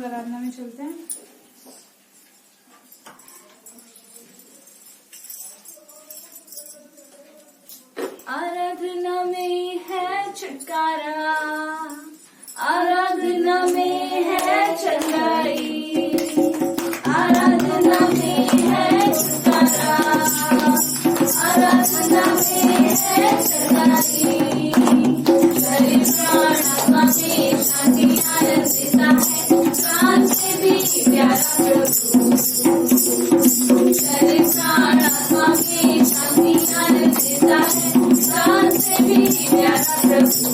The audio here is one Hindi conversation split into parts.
आराधना में चलते हैं। आराधना में है छुटकारा, आराधना में है चंगाई, आराधना में है छुटकारा, आराधना में है चंगाई। शरीर प्राण आत्मा में शांति आनंद देता है, प्राण से भी प्यारा प्रभु। शरीर प्राण आत्मा में शांति आनंद देता है, प्राण से भी प्यारा प्रभु।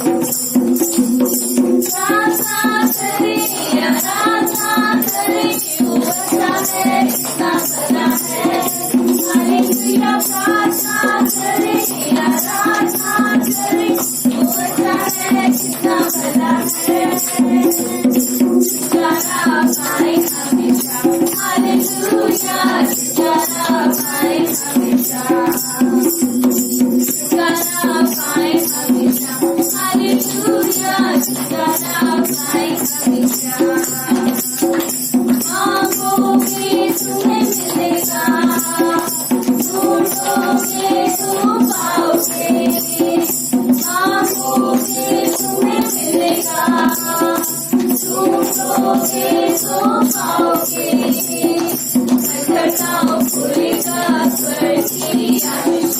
प्रार्थना करे, आराधना करे, वो अच्छा है, कितना भला है। हालेलुया। प्रार्थना करे, आराधना करे, वो अच्छा है, कितना भला है। छुटकारा पाए हमेशा, हालेलुया। छुटकारा पाए हमेशा, छुटकारा पाए हमेशा, हालेलुया। छुटकारा पाए हमेशा। मांगोगे तुम्हें मिलेगा, ढूंढोगे तो पाओगे, मांगोगे तुम्हें मिलेगा, ढूंढोगे तो पाओगे। खटखटाओ खुलेगा स्वर्ग की आशीष,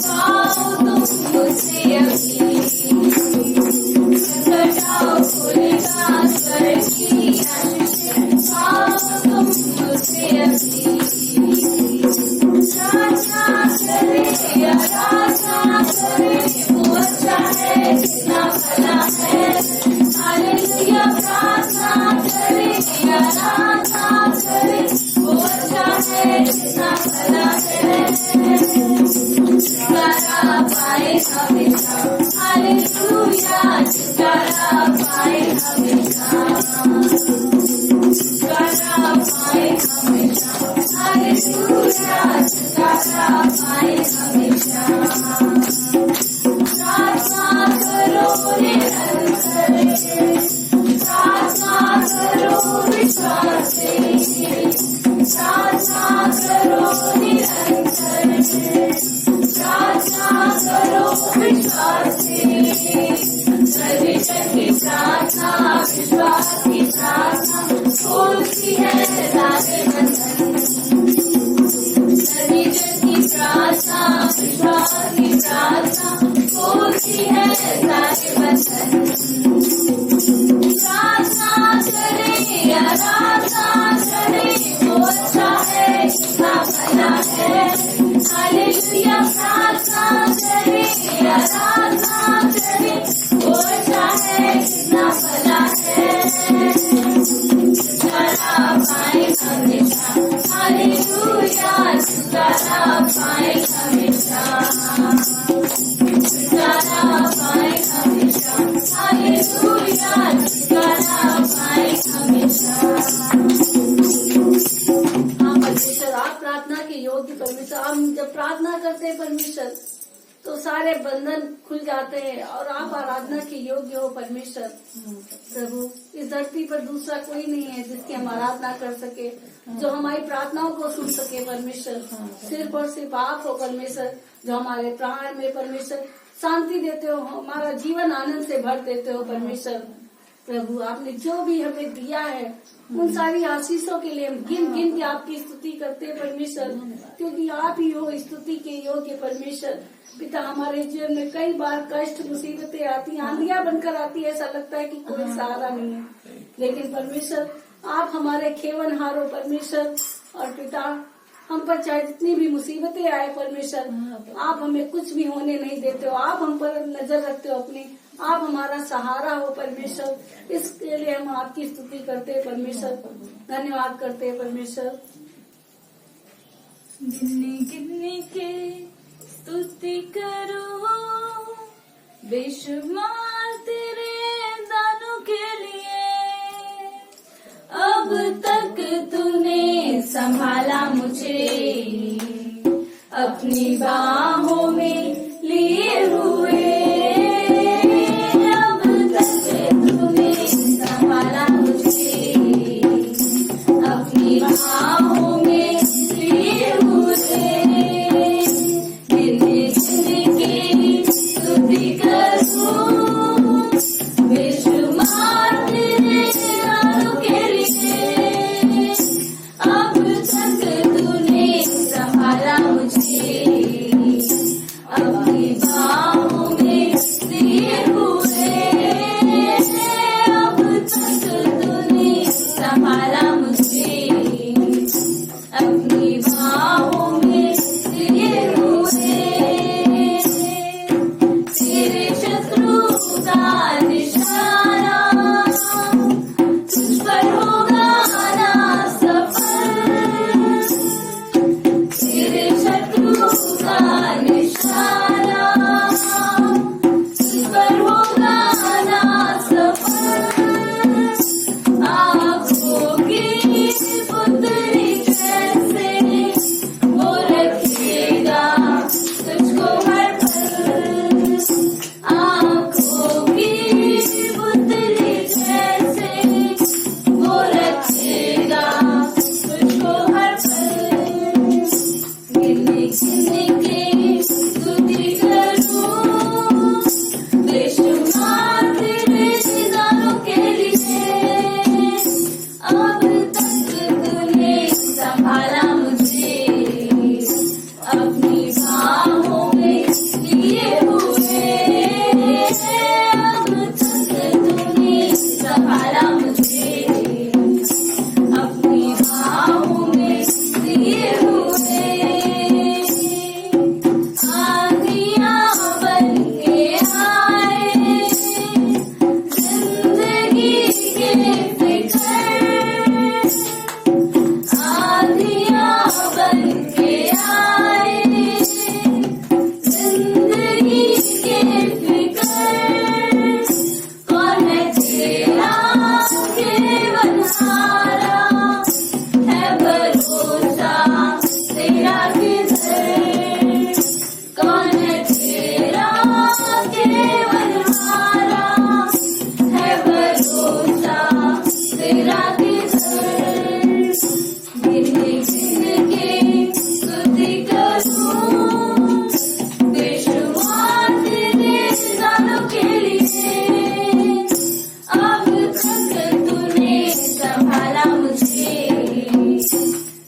पाओ तुम मुझसे अभी। खटखटाओ खुलेगा स्वर्ग की आशीष, पाओ तुम मुझसे अभी। प्रार्थना करे, आराधना करे, वो अच्छा है, कितना भला है। हालेलुया। प्रार्थना करे, आराधना करे, वो अच्छा है, कितना भला है। छुटकारा पाए हमेशा, हालेलुया। छुटकारा पाए हमेशा, छुटकारा पाए हमेशा, हालेलुया। छुटकारा पाए हमेशा। प्रार्थना करो निरंतर, प्रार्थना करो विश्वास से, प्रार्थना करो निरंतर, प्रार्थना करो विश्वास से। सर्वजन की प्रार्थना, विश्वास की प्रार्थना, खोलती है सारे बंधन। सर्वजन की प्रार्थना, विश्वास की प्रार्थना, खोलती है सारे बंधन। प्रार्थना करे, आराधना करे, वो अच्छा है, कितना भला है। हालेलुया। प्रार्थना करे, आराधना करे, वो अच्छा है, कितना भला है। छुटकारा पाए हमेशा, हालेलुया। छुटकारा पाए हमेशा, छुटकारा पाए हमेशा, हालेलुया। छुटकारा पाए हमेशा। हाँ परमेश्वर, आप प्रार्थना के योग्य परमेश्वर। हम जब प्रार्थना करते हैं परमेश्वर तो सारे बंधन खुल जाते हैं और आप आराधना के योग्य हो परमेश्वर। प्रभु, इस धरती पर दूसरा कोई नहीं है जिसकी हम आराधना कर सके, जो हमारी प्रार्थनाओं को सुन सके परमेश्वर। सिर्फ और सिर्फ आप हो परमेश्वर, जो हमारे प्राण में परमेश्वर शांति देते हो, हमारा जीवन आनंद से भर देते हो परमेश्वर। प्रभु, आपने जो भी हमें दिया है उन सारी आशीषों के लिए हम गिन गिन के आपकी स्तुति करते हैं परमेश्वर, क्योंकि आप ही हो स्तुति के योग्य परमेश्वर। पिता, हमारे जीवन में कई बार कष्ट मुसीबतें आती, आंधियां बनकर आती है, ऐसा लगता है कि कोई सहारा नहीं है, लेकिन परमेश्वर आप हमारे खेवनहार हो परमेश्वर। और पिता, हम पर चाहे जितनी भी मुसीबतें आए परमेश्वर, आप हमें कुछ भी होने नहीं देते हो। आप हम पर नजर रखते हो अपनी, आप हमारा सहारा हो परमेश्वर। इसके लिए हम आपकी स्तुति करते हैं परमेश्वर, धन्यवाद करते हैं परमेश्वर। गिनने गिनने के स्तुति करो, बेशुमार तेरे दानों के लिए। अब तक तूने संभाला मुझे, अपनी बाहों में लिए हुए। अब तक तूने संभाला मुझे, का निशाना, तुझ पर होगा आना सफल, तेरे शत्रु का निशाना, तुझ पर होगा आना सफल। आँखों की पुतली जैसे वो रखेगा तुझको हर पल, आँखों की पुतली जैसे वो रखेगा तुझको हर पल। गिन गिन के स्तुति करूं बेशुमार तेरे सितारों के लिए, अब तक तूने संभाला मुझे अपनी बाहों में लिए हुए, अब तक तूने संभाला मुझे अपनी बाहों में लिए हुए। आंधियां बन के आए जिंदगी के फिकर, आंधियां बन के आए जिंदगी के फिकर, कौन है तेरा केवलहारा, है भरोसा तेरा किधर, कौन है तेरा केवलहारा, है भरोसा तेरा किधर। गिन गिन के स्तुति करूं बेशुमार तेरे सितारों के लिए, अब तक तूने संभाला मुझे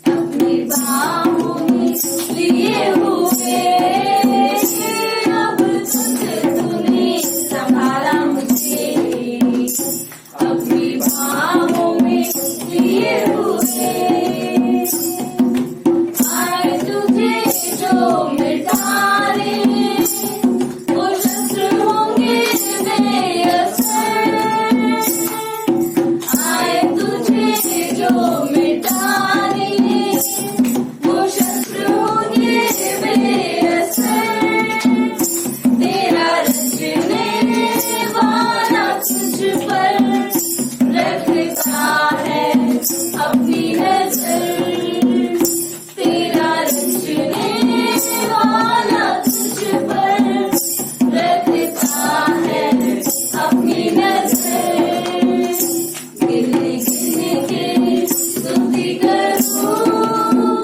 अपनी बाहों में लिए हुए, अब तक तूने संभाला मुझे अपनी बाहों में लिए हुए। आए तुझे जो मिटाने वो शस्त्र होंगे बेअसर, आए तुझे जो मिटाने वो शस्त्र होंगे बेअसर, तेरा रचने वाला तुझ पर रखता है अपनी नजर, तेरा रचने वाला तुझ पर रखता है अपनी नजर। गिन गिन के स्तुति करूं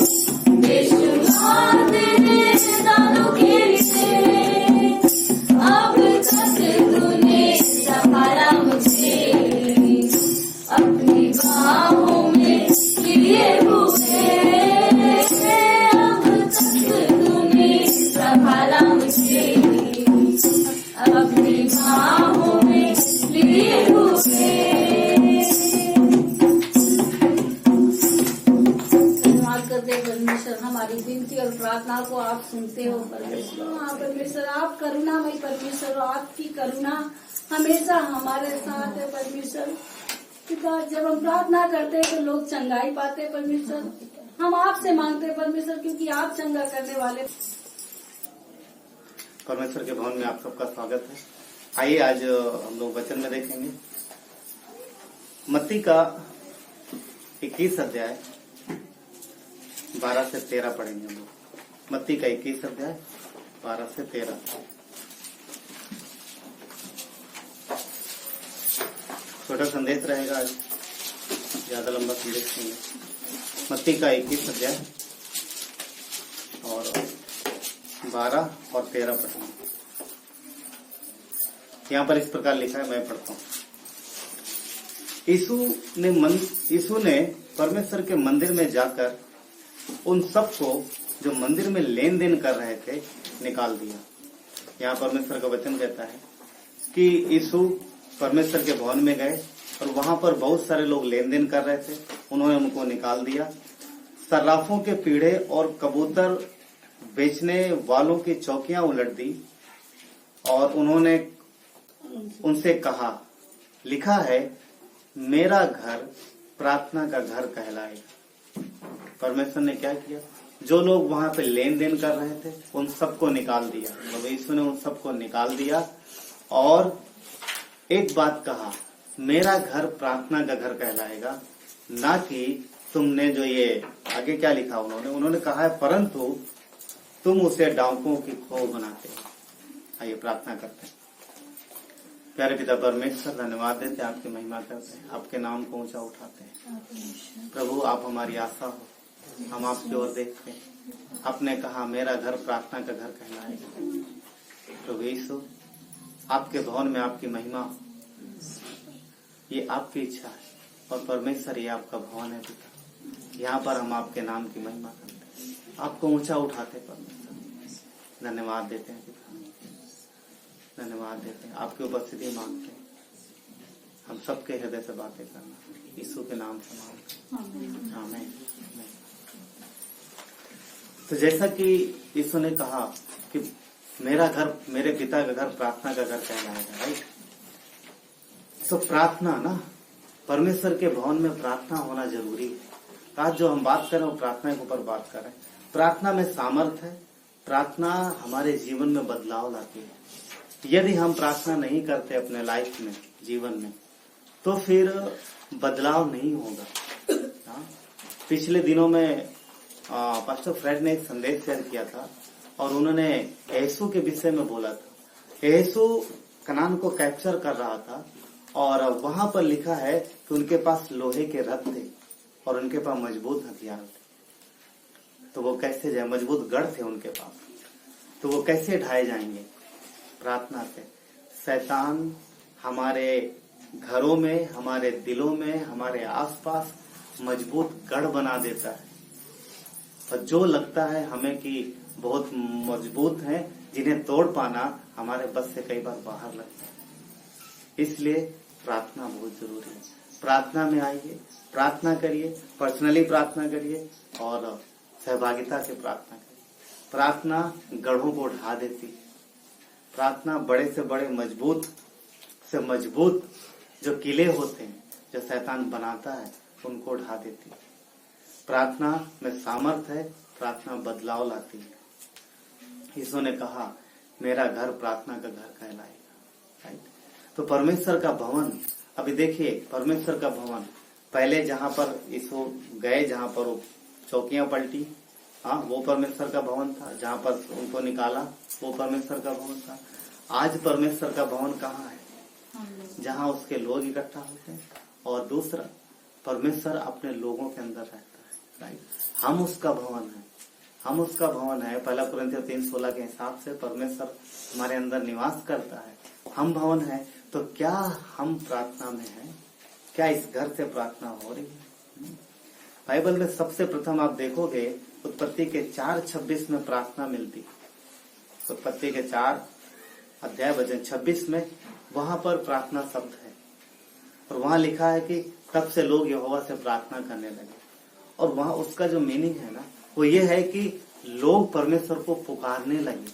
बेशुमार तेरे सितारों के लिए, अब तक तूने संभाला मुझे अपनी बाहों में लिए हुए, अब तक तूने संभाला मुझे अपनी बाहों में लिए हुए। धन्यवाद करते हैं परमेश्वर, हमारी विनती और प्रार्थना को आप सुनते हो परमेश्वर। हाँ परमेश्वर, आप करुणामय परमेश्वर, आपकी करुणा हमेशा हमारे साथ है परमेश्वर। पिता, जब हम प्रार्थना करते हैं तो लोग चंगाई पाते हैं परमेश्वर, हम आपसे मांगते हैं परमेश्वर, क्योंकि आप चंगा करने वाले। परमेश्वर के भवन में आप सबका स्वागत है। आइए आज हम लोग वचन में देखेंगे मत्ती का 21 अध्याय 12 से 13 पढ़ेंगे हम लोग। मत्ती का 21 अध्याय 12 से 13। छोटा संदेश रहेगा आज, ज्यादा लंबा संदेश नहीं है। मत्ती का 21 अध्याय और 12 और 13 पढ़ेंगे। यहाँ पर इस प्रकार लिखा है, मैं पढ़ता हूँ। यीशु ने परमेश्वर के मंदिर में जाकर उन सबको जो मंदिर में लेन देन कर रहे थे निकाल दिया। यहाँ परमेश्वर का वचन कहता है कि यीशु परमेश्वर के भवन में गए और वहां पर बहुत सारे लोग लेन देन कर रहे थे, उन्होंने उनको निकाल दिया। सर्राफों के पीढ़े और कबूतर बेचने वालों की चौकियां उलट दी और उन्होंने उनसे कहा, लिखा है मेरा घर प्रार्थना का घर कहलाएगा। परमेश्वर ने क्या किया, जो लोग वहां पे लेन देन कर रहे थे उन सबको निकाल दिया। प्रभु यीशु ने उन सबको निकाल दिया और एक बात कहा, मेरा घर प्रार्थना का घर कहलाएगा, ना कि तुमने जो ये आगे क्या लिखा उन्होंने कहा है परंतु तुम उसे डाकुओं की खो बनाते हो। आइए प्रार्थना करते हैं। प्यारे पिता परमेश्वर, धन्यवाद देते हैं, आपकी महिमा करते हैं, आपके नाम को ऊंचा उठाते हैं। प्रभु आप हमारी आशा हो, हम आपकी ओर देखते हैं। आपने कहा मेरा घर प्रार्थना का घर कहलाएगा। प्रभु यीशु, आपके भवन में आपकी महिमा हो, ये आपकी इच्छा है। और परमेश्वर ये आपका भवन है पिता, यहाँ पर हम आपके नाम की महिमा करते हैं, आपको ऊंचा उठाते हैं। परमेश्वर धन्यवाद देते हैं पिता, धन्यवाद देते हैं, आपकी उपस्थिति मांगते हैं। हम सबके हृदय से बातें करना यीशु के नाम से मांगते हैं, आमीन। तो जैसा कि यीशु ने कहा कि मेरा घर, मेरे पिता का घर प्रार्थना का घर कहलाएगा, राइट। तो प्रार्थना ना, परमेश्वर के भवन में प्रार्थना होना जरूरी है। आज जो हम बात कर रहे हैं वो प्रार्थना के ऊपर बात कर रहे हैं। प्रार्थना में सामर्थ्य है, प्रार्थना हमारे जीवन में बदलाव लाती है। यदि हम प्रार्थना नहीं करते अपने लाइफ में, जीवन में, तो फिर बदलाव नहीं होगा। पिछले दिनों में पास्टर फ्रेड ने एक संदेश शेयर किया था और उन्होंने यीशु के विषय में बोला था। यीशु कनान को कैप्चर कर रहा था और वहां पर लिखा है कि उनके पास लोहे के रथ थे और उनके पास मजबूत हथियार थे। तो वो कैसे जाए, मजबूत गढ़ थे उनके पास, तो वो कैसे ढाए जाएंगे? प्रार्थना से। शैतान हमारे घरों में, हमारे दिलों में, हमारे आसपास मजबूत गढ़ बना देता है और जो लगता है हमें कि बहुत मजबूत हैं, जिन्हें तोड़ पाना हमारे बस से कई बार बाहर लगता है। इसलिए प्रार्थना बहुत जरूरी है। प्रार्थना में आइए, प्रार्थना करिए, पर्सनली प्रार्थना करिए और सहभागिता से प्रार्थना करिए। प्रार्थना गढ़ों को ढा देती है। प्रार्थना बड़े से बड़े, मजबूत से मजबूत जो किले होते हैं, जो शैतान बनाता है, उनको ढा देती है। प्रार्थना में सामर्थ है, प्रार्थना बदलाव लाती है। यीशु ने कहा मेरा घर प्रार्थना का घर कहलाएगा, राइट। तो परमेश्वर का भवन, अभी देखिए परमेश्वर का भवन, पहले जहां पर यीशु गए, जहां पर वो चौकियां पलटी, हाँ, वो परमेश्वर का भवन था। जहां पर उनको निकाला वो परमेश्वर का भवन था। आज परमेश्वर का भवन कहाँ है? जहां उसके लोग इकट्ठा होते हैं। और दूसरा, परमेश्वर अपने लोगों के अंदर रहता है, राइट। हम उसका भवन है, हम उसका भवन है। 1 कुरिन्थियों 3:16 के हिसाब से परमेश्वर हमारे अंदर निवास करता है, हम भवन है। तो क्या हम प्रार्थना में हैं? क्या इस घर से प्रार्थना हो रही है? बाइबल में सबसे प्रथम आप देखोगे उत्पत्ति के 4:26 में प्रार्थना मिलती है। उत्पत्ति के 4 अध्याय वचन 26 में वहां पर प्रार्थना शब्द है और वहां लिखा है कि तब से लोग यहोवा से प्रार्थना करने लगे। और वहां उसका जो मीनिंग है ना, वो ये है कि लोग परमेश्वर को पुकारने लगे,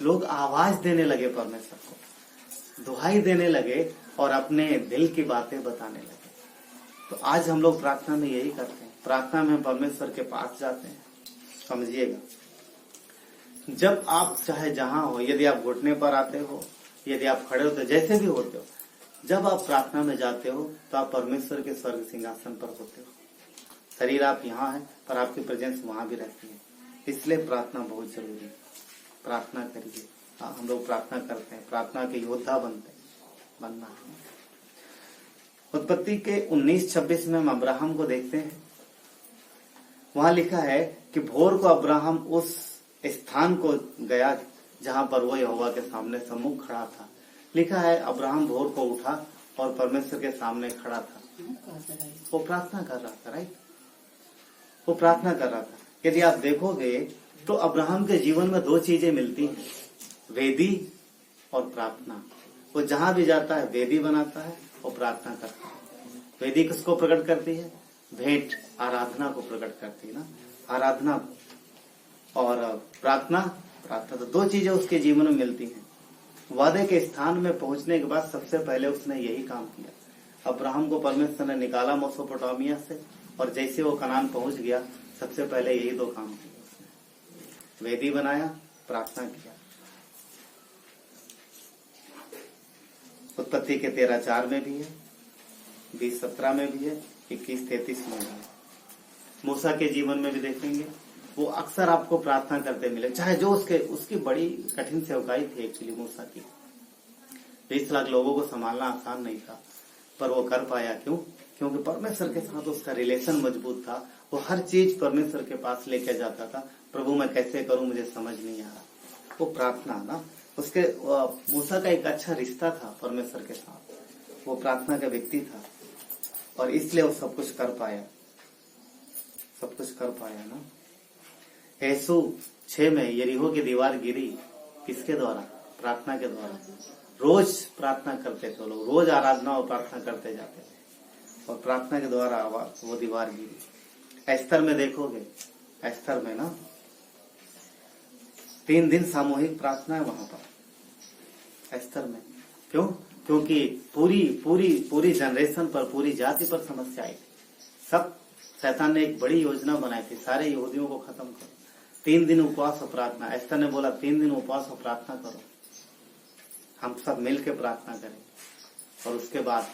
लोग आवाज देने लगे, परमेश्वर को दुहाई देने लगे और अपने दिल की बातें बताने लगे। तो आज हम लोग प्रार्थना में यही करते हैं। प्रार्थना में हम परमेश्वर के पास जाते हैं। समझिएगा, जब आप चाहे जहां हो, यदि आप घुटने पर आते हो, यदि आप खड़े होते, जैसे भी होते हो, जब आप प्रार्थना में जाते हो तो आप परमेश्वर के स्वर्ग सिंहासन पर होते हो। शरीर आप यहाँ है पर आपकी प्रेजेंस वहां भी रहती है। इसलिए प्रार्थना बहुत जरूरी है। प्रार्थना करिए। हाँ, हम लोग प्रार्थना करते हैं, प्रार्थना के योद्धा बनना। उत्पत्ति के 19:26 में हम अब्राहम को देखते हैं। वहां लिखा है कि भोर को अब्राहम उस स्थान को गया जहां पर वो यहोवा के सामने सम्मुख खड़ा था। लिखा है अब्राहम भोर को उठा और परमेश्वर के सामने खड़ा था। वो प्रार्थना कर रहा था, राइट। वो प्रार्थना कर रहा था। यदि आप देखोगे तो अब्राहम के जीवन में 2 चीजें मिलती हैं, वेदी और प्रार्थना। वो जहां भी जाता है वेदी बनाता है और प्रार्थना करता है। वेदी किसको प्रकट करती है? भेंट, आराधना को प्रकट करती है ना, आराधना। और प्रार्थना, तो 2 चीजें उसके जीवन में मिलती हैं। वादे के स्थान में पहुंचने के बाद सबसे पहले उसने यही काम किया। अब्राहम को परमेश्वर ने निकाला मेसोपोटामिया से, और जैसे वो कनान पहुंच गया सबसे पहले यही दो काम किए उसने। वेदी बनाया, प्रार्थना किया। उत्पत्ति के 13:4 में भी है, 20:17 में भी है, 21:33 में भी है। मूसा के जीवन में भी देखेंगे, वो अक्सर आपको प्रार्थना करते मिले, चाहे जो उसकी बड़ी कठिन सेवकाई थी एक्चुअली मूसा की। 20 लाख लोगों को संभालना आसान नहीं था, पर वो कर पाया। क्यों? क्योंकि परमेश्वर के साथ उसका रिलेशन मजबूत था। वो हर चीज परमेश्वर के पास लेके जाता था। प्रभु मैं कैसे करूं, मुझे समझ नहीं आ रहा। वो प्रार्थना ना, उसके मूसा का एक अच्छा रिश्ता था परमेश्वर के साथ। वो प्रार्थना का व्यक्ति था, और इसलिए वो सब कुछ कर पाया, सब कुछ कर पाया ना। यीशु 6 में यरीहो की दीवार गिरी, किसके द्वारा? प्रार्थना के द्वारा। रोज प्रार्थना करते थे लोग, रोज आराधना और प्रार्थना करते जाते थे, और प्रार्थना के द्वारा वो दीवार गिरी। एस्तर में देखोगे, एस्तर में ना 3 दिन सामूहिक प्रार्थना है वहां पर एस्तर में। क्यों? क्योंकि पूरी जनरेशन पर, पूरी जाति पर समस्या आई थी। सब शैतान ने एक बड़ी योजना बनाई थी, सारे यहूदियों को खत्म करो। 3 दिन उपवास और प्रार्थना। एस्तर ने बोला 3 दिन उपवास और प्रार्थना करो, हम सब मिल के प्रार्थना करें। और उसके बाद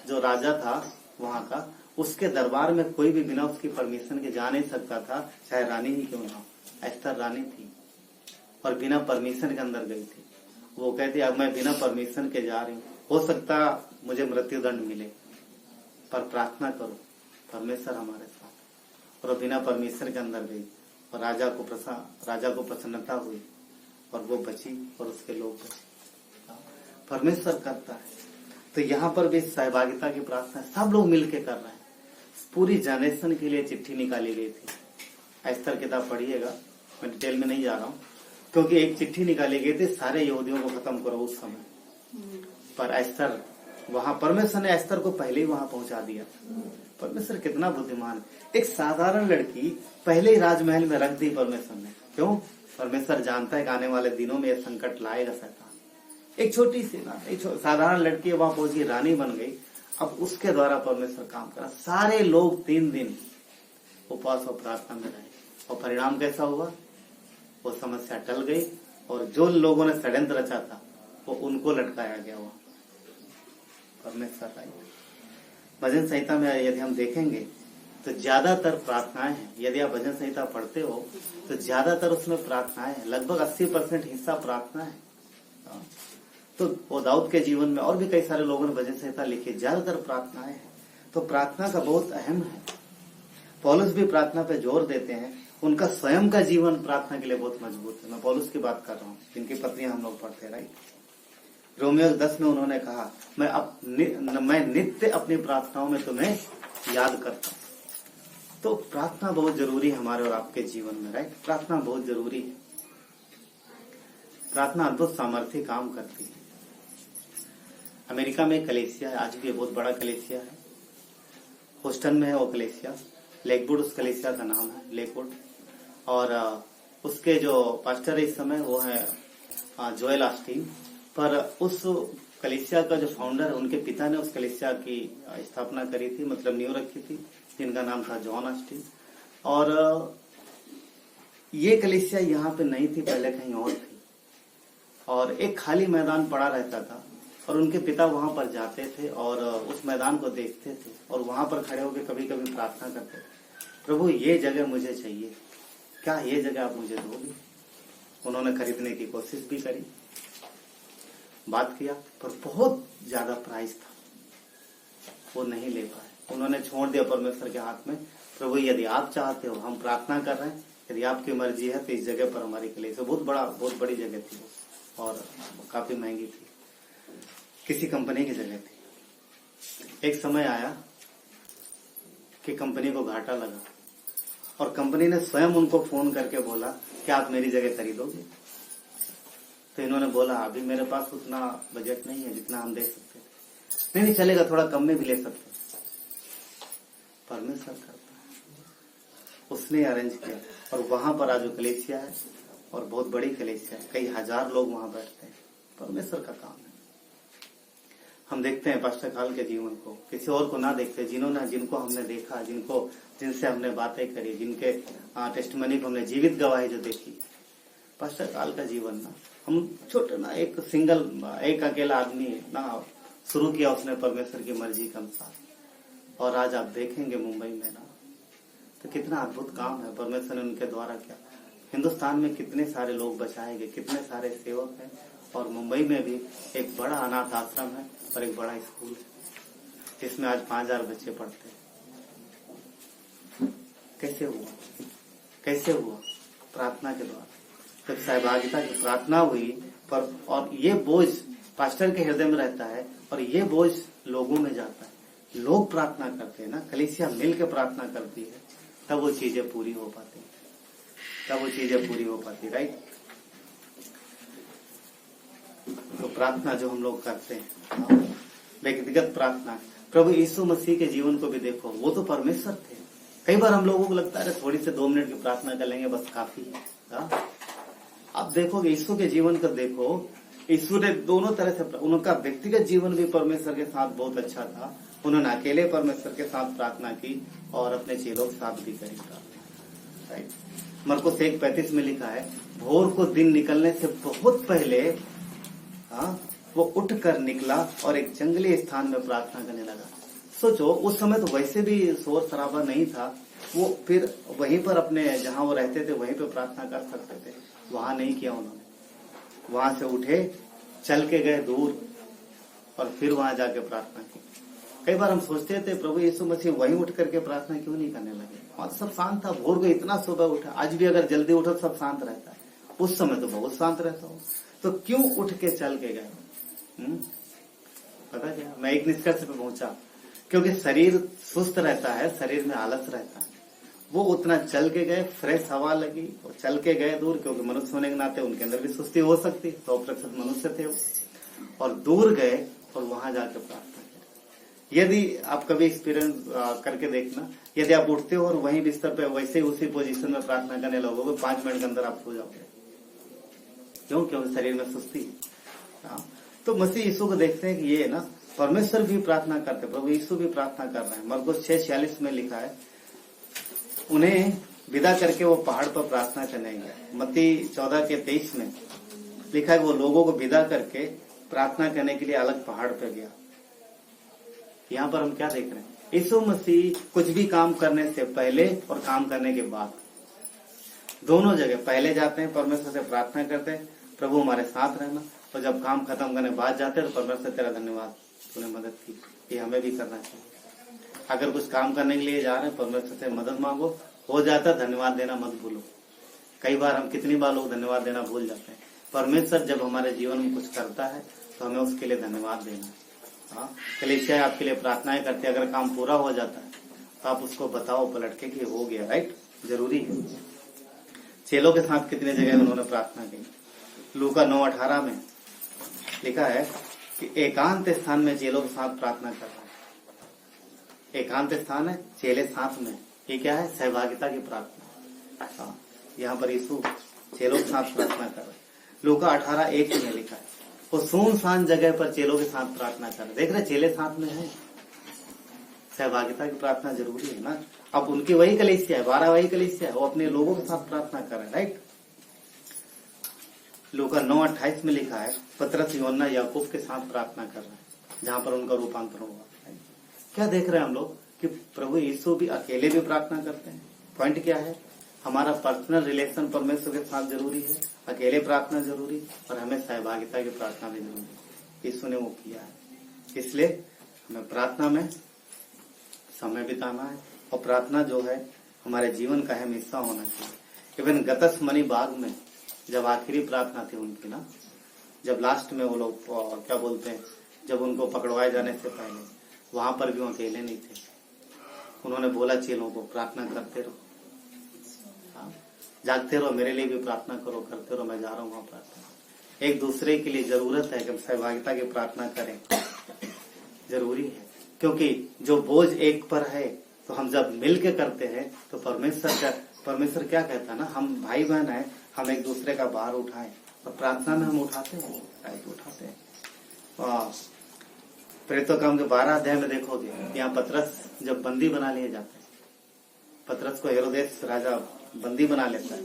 जो राजा था वहां का, उसके दरबार में कोई भी बिना उसकी परमिशन के जा नहीं सकता था, चाहे रानी ही क्यों ना हो। एस्तर रानी थी और बिना परमिशन के अंदर गई थी। वो कहती अब मैं बिना परमिशन के जा रही हूँ, हो सकता मुझे मृत्युदंड मिले, पर प्रार्थना करो, परमेश्वर हमारे साथ। और बिना परमिशन के अंदर गई, और राजा को प्रसन्नता हुई, और वो बची और उसके लोग बचे। परमेश्वर करता है। तो यहाँ पर भी सहभागिता की प्रार्थना सब लोग मिलके कर रहे हैं। पूरी जनरेशन के लिए चिट्ठी निकाली गई थी। एस्तर किताब पढ़िएगा, मैं डिटेल में नहीं जा रहा हूँ, क्योंकि एक चिट्ठी निकाली गई थी, सारे यहूदियों को खत्म करो उस समय। पर एस्तर, वहां परमेश्वर ने एस्तर को पहले ही वहां पहुंचा दिया। परमेश्वर कितना बुद्धिमान है। एक साधारण लड़की पहले ही राजमहल में रख दी परमेश्वर ने। क्यों? परमेश्वर जानता है कि आने वाले दिनों में यह संकट लाएगा शैतान। एक छोटी सी ना, एक साधारण लड़की वहां पहुंची, रानी बन गई। अब उसके द्वारा परमेश्वर काम करा। सारे लोग 3 दिन उपवास और प्रार्थना में रहे, और परिणाम कैसा हुआ? वो समस्या टल गई, और जो लोगों ने षड्यंत्र रचा था वो उनको लटकाया गया। वहां परमेश्वर आई। भजन संहिता में यदि हम देखेंगे तो ज्यादातर प्रार्थनाएं हैं। यदि आप भजन संहिता पढ़ते हो तो ज्यादातर उसमें प्रार्थनाएं हैं, लगभग 80% हिस्सा प्रार्थना है। तो वो दाऊद के जीवन में और भी कई सारे लोगों ने भजन संहिता लिखी, ज्यादातर प्रार्थनाएं हैं। तो प्रार्थना का बहुत अहम है। पौलुस भी प्रार्थना पे जोर देते हैं। उनका स्वयं का जीवन प्रार्थना के लिए बहुत मजबूत है। मैं पौलुस की बात कर रहा हूँ, जिनकी पत्नियां हम लोग पढ़ते, राइट। रोमियो 10 में उन्होंने कहा मैं नित्य अपनी प्रार्थनाओं में तुम्हें याद करता हूँ। तो प्रार्थना बहुत जरूरी है हमारे और आपके जीवन में, राइट। प्रार्थना बहुत जरूरी है। प्रार्थना अद्भुत सामर्थ्य काम करती है। अमेरिका में एक कलीसिया है, आज भी बहुत बड़ा कलीसिया है। ह्यूस्टन में है वो कलीसिया, लेकवुड उस कलीसिया का नाम है, लेकवुड। और उसके जो पास्टर इस समय वो है जोएल ऑस्टीन। पर उस कलीसिया का जो फाउंडर है, उनके पिता ने उस कलीसिया की स्थापना करी थी, मतलब नींव रखी थी, जिनका नाम था जॉन ऑस्टीन। और ये कलीसिया यहाँ पे नहीं थी, पहले कहीं और थी, और एक खाली मैदान पड़ा रहता था, और उनके पिता वहां पर जाते थे और उस मैदान को देखते थे, और वहां पर खड़े होकर कभी कभी प्रार्थना करते थे, प्रभु ये जगह मुझे चाहिए, क्या ये जगह आप मुझे दोगे? उन्होंने खरीदने की कोशिश भी करी, बात किया, पर बहुत ज्यादा प्राइस था, वो नहीं ले पाए। उन्होंने छोड़ दिया परमेश्वर के हाथ में। प्रभु यदि आप चाहते हो, हम प्रार्थना कर रहे हैं, यदि आपकी मर्जी है तो इस जगह पर हमारी कलीसिया, बहुत बड़ी जगह थी वो, और काफी महंगी थी, किसी कंपनी की जगह थी। एक समय आया कि कंपनी को घाटा लगा, और कंपनी ने स्वयं उनको फोन करके बोला कि आप मेरी जगह खरीदोगे? तो इन्होंने बोला अभी मेरे पास उतना बजट नहीं है जितना हम दे सकते हैं। नहीं चलेगा, थोड़ा कम में भी ले सकते हैं। परमेश्वर करता है, उसने अरेंज किया, और वहां पर आज कलीसिया है, और बहुत बड़ी कलीसिया है, कई हजार लोग वहां बैठते हैं। परमेश्वर का काम है। हम देखते हैं पास्टर काल के जीवन को, किसी और को ना देखते, जिनको हमने देखा, जिनसे हमने बातें करी, जिनके टेस्टिमनी को हमने जीवित गवाही जो देखी, पास्टर काल का जीवन ना, हम छोटे ना एक अकेला आदमी ना शुरू किया उसने परमेश्वर की मर्जी के अनुसार, और आज आप देखेंगे मुंबई में ना तो कितना अद्भुत काम है परमेश्वर ने उनके द्वारा किया। हिंदुस्तान में कितने सारे लोग बचाए गए, कितने सारे सेवक हैं, और मुंबई में भी एक बड़ा अनाथ आश्रम है और एक बड़ा स्कूल है जिसमें आज 5000 बच्चे पढ़ते हैं। कैसे हुआ? प्रार्थना के द्वारा। जब सहभागिता की प्रार्थना हुई पर, और ये बोझ पास्टर के हृदय में रहता है और ये बोझ लोगों में जाता है, लोग प्रार्थना करते हैं ना, कलीसिया मिल के प्रार्थना करती है, तब वो चीजें पूरी हो पाती, राइट। तो प्रार्थना जो हम लोग करते हैं, व्यक्तिगत प्रार्थना, प्रभु यीशु मसीह के जीवन को भी देखो, वो तो परमेश्वर थे। कई बार हम लोगों को लगता है थोड़ी से 2 मिनट की प्रार्थना कर लेंगे बस काफी है। आप देखोगे यीशु के जीवन को देखो, यीशु ने दोनों तरह से, उनका व्यक्तिगत जीवन भी परमेश्वर के साथ बहुत अच्छा था। उन्होंने अकेले परमेश्वर के साथ प्रार्थना की और अपने चेलों के साथ भी करी प्रार्थना, राइट। मरकुस 1:35 में लिखा है, भोर को दिन निकलने से बहुत पहले वो उठकर निकला और एक जंगली स्थान में प्रार्थना करने लगा। सोचो, उस समय तो वैसे भी शोर शराबा नहीं था, वो फिर वहीं पर अपने जहां वो रहते थे वहीं पे प्रार्थना कर सकते थे, वहां नहीं किया उन्होंने। वहां से उठे, चल के गए दूर और फिर वहां जाके प्रार्थना की। कई बार हम सोचते थे प्रभु यीशु मसीह वहीं उठ करके प्रार्थना क्यों नहीं करने लगे, वहां सब शांत था, भोर को इतना सुबह उठा। आज भी अगर जल्दी उठो सब शांत रहता है, उस समय तो बहुत शांत रहता हूँ, तो क्यों उठ के चल के गए? पता क्या, मैं एक निष्कर्ष पे पहुंचा, क्योंकि शरीर सुस्त रहता है, शरीर में आलस रहता है। वो उतना चल के गए, फ्रेश हवा लगी और चल के गए दूर, क्योंकि मनुष्य होने के नाते उनके अंदर भी सुस्ती हो सकती, 100% मनुष्य थे वो, और दूर गए और वहां जाके प्रार्थना करें। यदि आप कभी एक्सपीरियंस करके देखना, यदि आप उठते हो और वहीं बिस्तर पे वैसे ही उसी पोजीशन में प्रार्थना करने लगोगे, 5 मिनट के अंदर आप सो जाओगे। क्योंकि शरीर में सुस्ती। तो मसीह यीशु को देखते हैं कि ये ना परमेश्वर भी प्रार्थना करते, प्रभु यीशु भी प्रार्थना कर रहे हैं। मरकुस 6:46 में लिखा है, उन्हें विदा करके वो पहाड़ पर प्रार्थना करने गया। मत्ती 14:23 में लिखा है, वो लोगों को विदा करके प्रार्थना करने के लिए अलग पहाड़ पर गया। यहाँ पर हम क्या देख रहे हैं, यीशु मसीह कुछ भी काम करने से पहले और काम करने के बाद, दोनों जगह पहले जाते हैं, परमेश्वर से प्रार्थना करते हैं, प्रभु हमारे साथ रहना, और जब काम खत्म करने बाद जाते हैं तो परमेश्वर तेरा धन्यवाद, तूने मदद की। ये हमें भी करना चाहिए। अगर कुछ काम करने के लिए जा रहे हैं, परमेश्वर से मदद मांगो, हो जाता धन्यवाद देना मत भूलो। कई बार हम कितनी बार लोग धन्यवाद देना भूल जाते हैं। परमेश्वर जब हमारे जीवन में कुछ करता है तो हमें उसके लिए धन्यवाद देना है। कलीसिया आपके लिए प्रार्थनाएं करते हैं, अगर काम पूरा हो जाता है तो आप उसको बताओ पलट के कि हो गया, राइट, जरूरी है। चेलों के साथ कितने जगह उन्होंने प्रार्थना की। लूका 9:18 में लिखा है कि एकांत स्थान में चेलों के साथ प्रार्थना कर रहा है। एकांत स्थान है, चेले साथ में, ये क्या है, सहभागिता की प्रार्थना। यहाँ पर यीशु चेलों के साथ प्रार्थना कर रहे हैं। लूका 18:1 में लिखा है, वो सुनसान जगह पर चेलों के साथ प्रार्थना कर रहे। देख रहे, चेले साथ में है, सहभागिता की प्रार्थना जरूरी है ना। अब उनकी वही कलीसिया है, 12 वही कलीसिया है, वो अपने लोगों के साथ प्रार्थना कर रहे हैं, राइट। लूका 9:28 में लिखा है, पतरस यूहन्ना याकूब के साथ प्रार्थना कर रहे हैं, जहां पर उनका रूपांतरण हुआ। क्या देख रहे हैं हम लोग कि प्रभु यीशु भी अकेले भी प्रार्थना करते हैं। पॉइंट क्या है, हमारा पर्सनल रिलेशन परमेश्वर के साथ जरूरी है, अकेले प्रार्थना जरूरी, और हमें सहभागिता की प्रार्थना भी जरूरी है। यीशु ने वो किया है, इसलिए हमें प्रार्थना में समय बिताना है, और प्रार्थना जो है हमारे जीवन का अहम हिस्सा होना चाहिए। इवन गतसमनी बाग में जब आखिरी प्रार्थना थी उनकी ना, जब लास्ट में वो लोग क्या बोलते हैं, जब उनको पकड़वाए जाने से पहले, वहां पर भी वो अकेले नहीं थे। उन्होंने बोला चेलों को, प्रार्थना करते रहो, जागते रहो, मेरे लिए भी प्रार्थना करो, करते रहो, मैं जा रहा हूँ वहां प्रार्थना। एक दूसरे के लिए जरूरत है कि हम सहभागिता की प्रार्थना करें, जरूरी है। क्योंकि जो बोझ एक पर है, तो हम जब मिल के करते हैं तो परमेश्वर क्या कहता है ना, हम भाई बहन है, हम एक दूसरे का भार उठाएं, और प्रार्थना में हम उठाते हैं, उठाते हैं। प्रेरितों काम के 12 अध्याय में देखोगे, यहाँ पतरस जब बंदी बना लिए जाते हैं, पतरस को हेरोदेस राजा बंदी बना लेता है,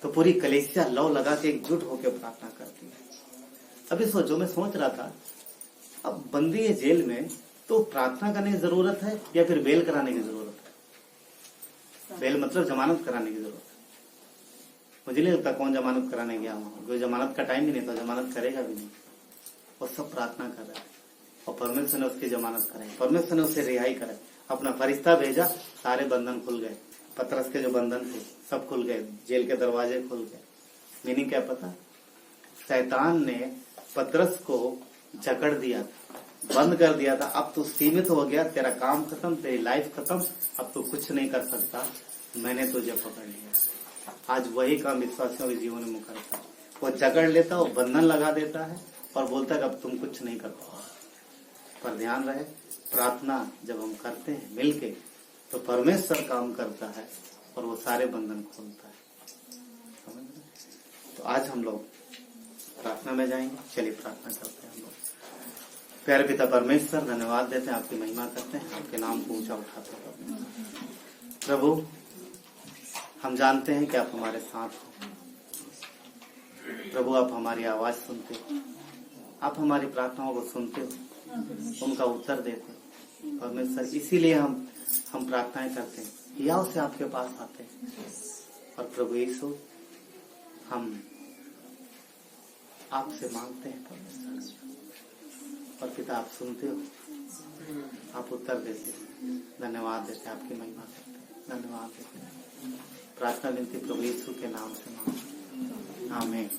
तो पूरी कलीसिया लौ लगा के एकजुट होकर प्रार्थना करती है। अभी सोचो, मैं सोच रहा था, अब बंदी है जेल में, तो प्रार्थना करने की जरूरत है या फिर बेल कराने की जरूरत है? बेल मतलब जमानत कराने की जरूरत है। मुझे नहीं लगता कौन जमानत कराने गया वहां, कोई जमानत का टाइम भी नहीं था, जमानत करेगा भी नहीं। और सब प्रार्थना कर रहा है, और परमेश्वर ने उसकी जमानत कराई, परमेश्वर ने उसे रिहाई कराई, अपना फरिश्ता भेजा, सारे बंधन खुल गए। पतरस के जो बंधन थे सब खुल गए, जेल के दरवाजे खुल गए। मीनिंग क्या पता? शैतान ने पतरस को जकड़ दिया था, बंद कर दिया था। अब तू सीमित हो गया, तेरा काम खत्म, तेरी लाइफ खत्म, अब तू कुछ नहीं कर सकता, मैंने तुझे पकड़ लिया। आज वही काम विश्वासियों के जीवन में करता है, वो जकड़ लेता, वो बंधन लगा देता है और बोलता है अब तुम कुछ नहीं कर पाओ। पर ध्यान रहे, प्रार्थना जब हम करते हैं मिलके, तो परमेश्वर काम करता है और वो सारे बंधन खोलता है। समझ रहे? तो आज हम लोग प्रार्थना में जाएंगे। चलिए प्रार्थना करते हैं हम लोग। प्यारे पिता परमेश्वर, धन्यवाद देते हैं, आपकी महिमा करते हैं, आपके नाम को ऊंचा उठाते हैं। प्रभु, हम जानते हैं कि आप हमारे साथ हो। प्रभु, आप हमारी आवाज सुनते हो, आप हमारी प्रार्थनाओं को सुनते हो, उनका उत्तर देते हो परमेश्वर। इसीलिए हम प्रार्थनाएं करते हैं, हियाव से आपके पास आते हैं। और प्रभु यीशु, हम आपसे मांगते हैं परमेश्वर, और पिता आप सुनते हो, आप उत्तर देते हो। धन्यवाद देते हैं, आपकी महिमा करते हैं, धन्यवाद देते हैं। प्रार्थना विनती प्रभु यीशु के नाम से मांगते हैं, आमीन।